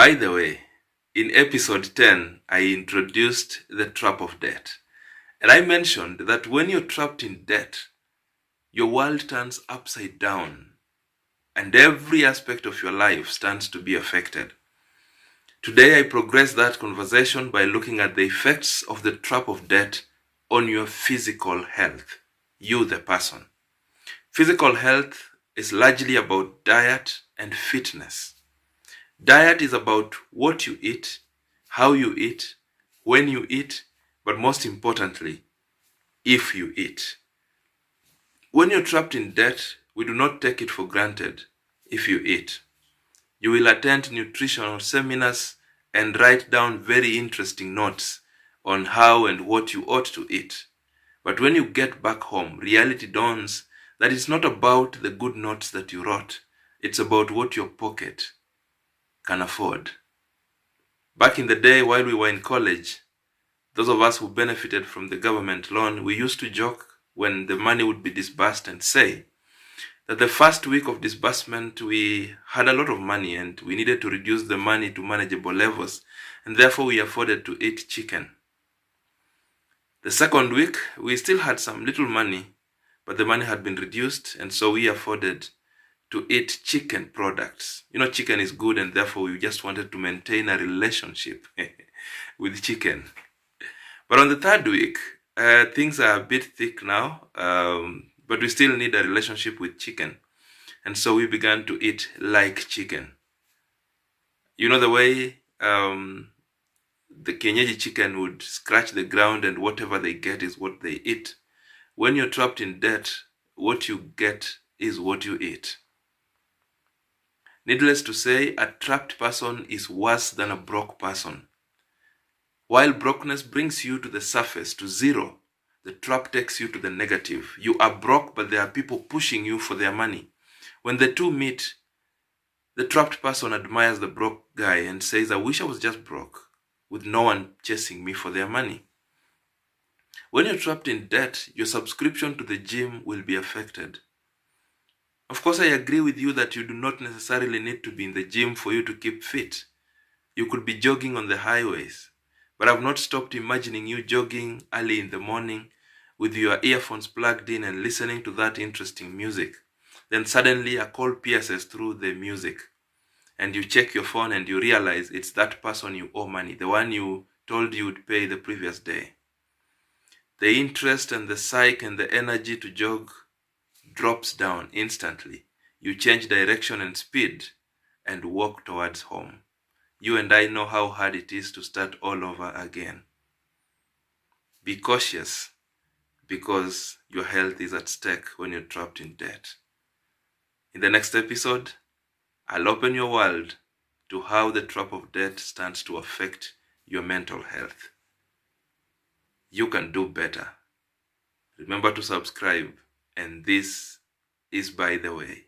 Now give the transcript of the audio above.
By the way, in episode 10, I introduced the trap of debt. And I mentioned that when you're trapped in debt, your world turns upside down and every aspect of your life stands to be affected. Today, I progress that conversation by looking at the effects of the trap of debt on your physical health, you the person. Physical health is largely about diet and fitness. Diet is about what you eat, how you eat, when you eat, but most importantly, if you eat. When you're trapped in debt, we do not take it for granted if you eat. You will attend nutritional seminars and write down very interesting notes on how and what you ought to eat. But when you get back home, reality dawns that it's not about the good notes that you wrote, it's about what your pocket can afford. Back in the day while we were in college, those of us who benefited from the government loan, we used to joke when the money would be disbursed and say that the first week of disbursement we had a lot of money and we needed to reduce the money to manageable levels, and therefore we afforded to eat chicken. The second week we still had some little money, but the money had been reduced, and so we afforded to eat chicken products. Chicken is good, and therefore we just wanted to maintain a relationship with chicken. But on the third week, things are a bit thick now, but we still need a relationship with chicken. And so we began to eat like chicken. You know the way the kienyeji chicken would scratch the ground and whatever they get is what they eat. When you're trapped in debt, what you get is what you eat. Needless to say, a trapped person is worse than a broke person. While brokenness brings you to the surface, to zero, the trap takes you to the negative. You are broke, but there are people pushing you for their money. When the two meet, the trapped person admires the broke guy and says, I wish I was just broke, with no one chasing me for their money. When you're trapped in debt, your subscription to the gym will be affected. Of course, I agree with you that you do not necessarily need to be in the gym for you to keep fit. You could be jogging on the highways, but I've not stopped imagining you jogging early in the morning with your earphones plugged in and listening to that interesting music. Then suddenly a call pierces through the music and you check your phone and you realize it's that person you owe money, the one you told you would pay the previous day. The interest and the psyche and the energy to jog drops down instantly. You change direction and speed and walk towards home. You and I know how hard it is to start all over again. Be cautious because your health is at stake when you're trapped in debt. In the next episode, I'll open your world to how the trap of debt stands to affect your mental health. You can do better. Remember to subscribe, and this is By the Way.